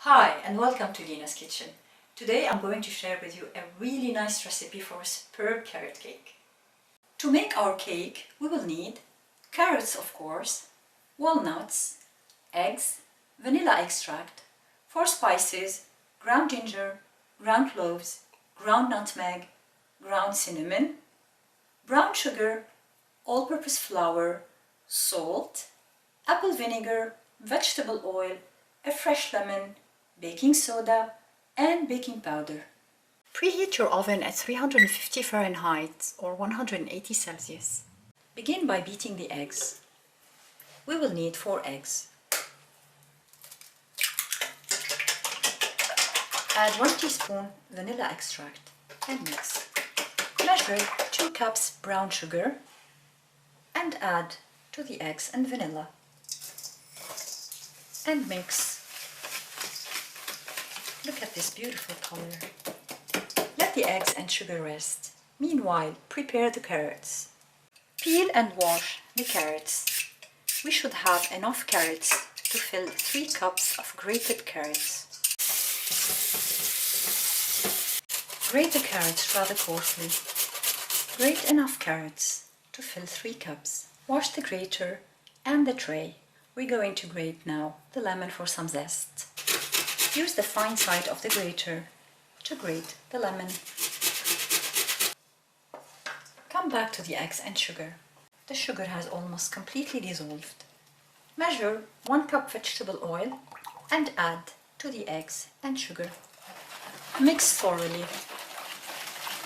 Hi and welcome to Lina's Kitchen. Today I'm going to share with you a really nice recipe for a superb carrot cake. To make our cake we will need carrots, of course, walnuts, eggs, vanilla extract, 4 spices, ground ginger, ground cloves, ground nutmeg, ground cinnamon, brown sugar, all-purpose flour, salt, apple vinegar, vegetable oil, a fresh lemon, baking soda and baking powder. Preheat your oven at 350 Fahrenheit or 180 Celsius. Begin by beating the eggs. We will need 4 eggs. Add 1 teaspoon vanilla extract and mix. Measure 2 cups brown sugar and add to the eggs and vanilla. And mix. Look at this beautiful color. Let the eggs and sugar rest. Meanwhile, prepare the carrots. Peel and wash the carrots. We should have enough carrots to fill 3 cups of grated carrots. Grate the carrots rather coarsely. Grate enough carrots to fill 3 cups. Wash the grater and the tray. We're going to grate now the lemon for some zest. Use the fine side of the grater to grate the lemon. Come back to the eggs and sugar. The sugar has almost completely dissolved. Measure 1 cup vegetable oil and add to the eggs and sugar. Mix thoroughly.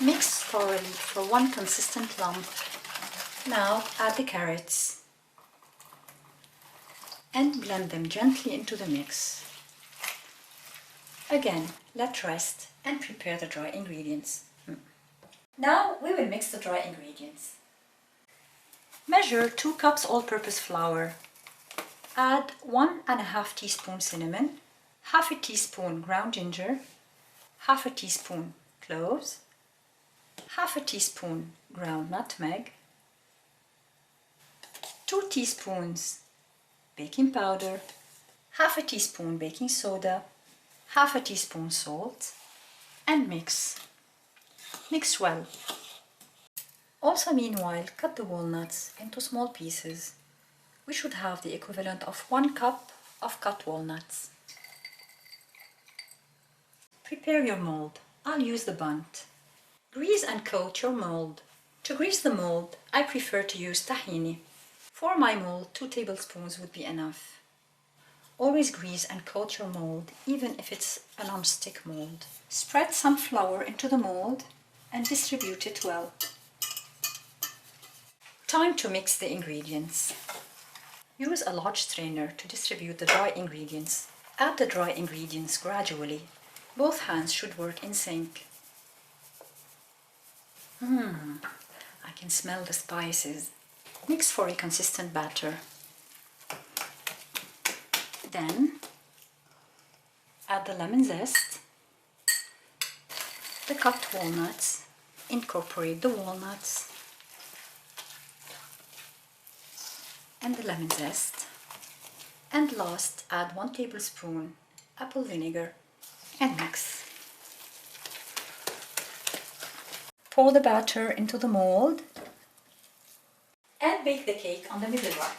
Mix thoroughly for 1 consistent lump. Now add the carrots and blend them gently into the mix. Again, let rest and prepare the dry ingredients. Now we will mix the dry ingredients. Measure 2 cups all-purpose flour. Add 1½ teaspoon cinnamon, ½ a teaspoon ground ginger, ½ a teaspoon cloves, ½ a teaspoon ground nutmeg, 2 teaspoons baking powder, ½ a teaspoon baking soda, ½ a teaspoon salt, and mix. Mix well. Also, meanwhile, cut the walnuts into small pieces. We should have the equivalent of 1 cup of cut walnuts. Prepare your mold. I'll use the bundt. Grease and coat your mold. To grease the mold, I prefer to use tahini. For my mold, 2 tablespoons would be enough. Always grease and coat your mold, even if it's a non-stick mold. Spread some flour into the mold and distribute it well. Time to mix the ingredients. Use a large strainer to distribute the dry ingredients. Add the dry ingredients gradually. Both hands should work in sync. I can smell the spices. Mix for a consistent batter. Then add the lemon zest, the cut walnuts, incorporate the walnuts and the lemon zest, and last add 1 tablespoon apple vinegar and mix. Pour the batter into the mold and bake the cake on the middle rack.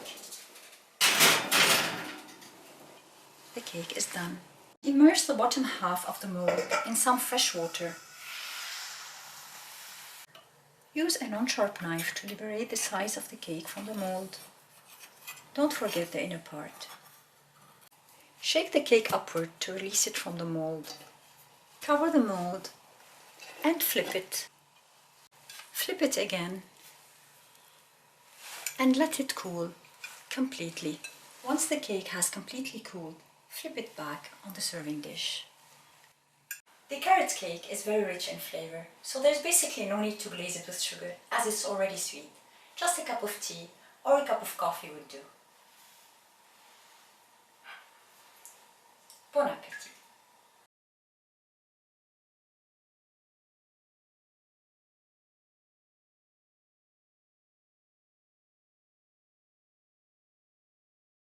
The cake is done. Immerse the bottom half of the mold in some fresh water. Use a non-sharp knife to liberate the size of the cake from the mold. Don't forget the inner part. Shake the cake upward to release it from the mold. Cover the mold and flip it. Flip it again and let it cool completely. Once the cake has completely cooled, flip it back on the serving dish. The carrot cake is very rich in flavor, so there's basically no need to glaze it with sugar as it's already sweet. Just a cup of tea or a cup of coffee would do.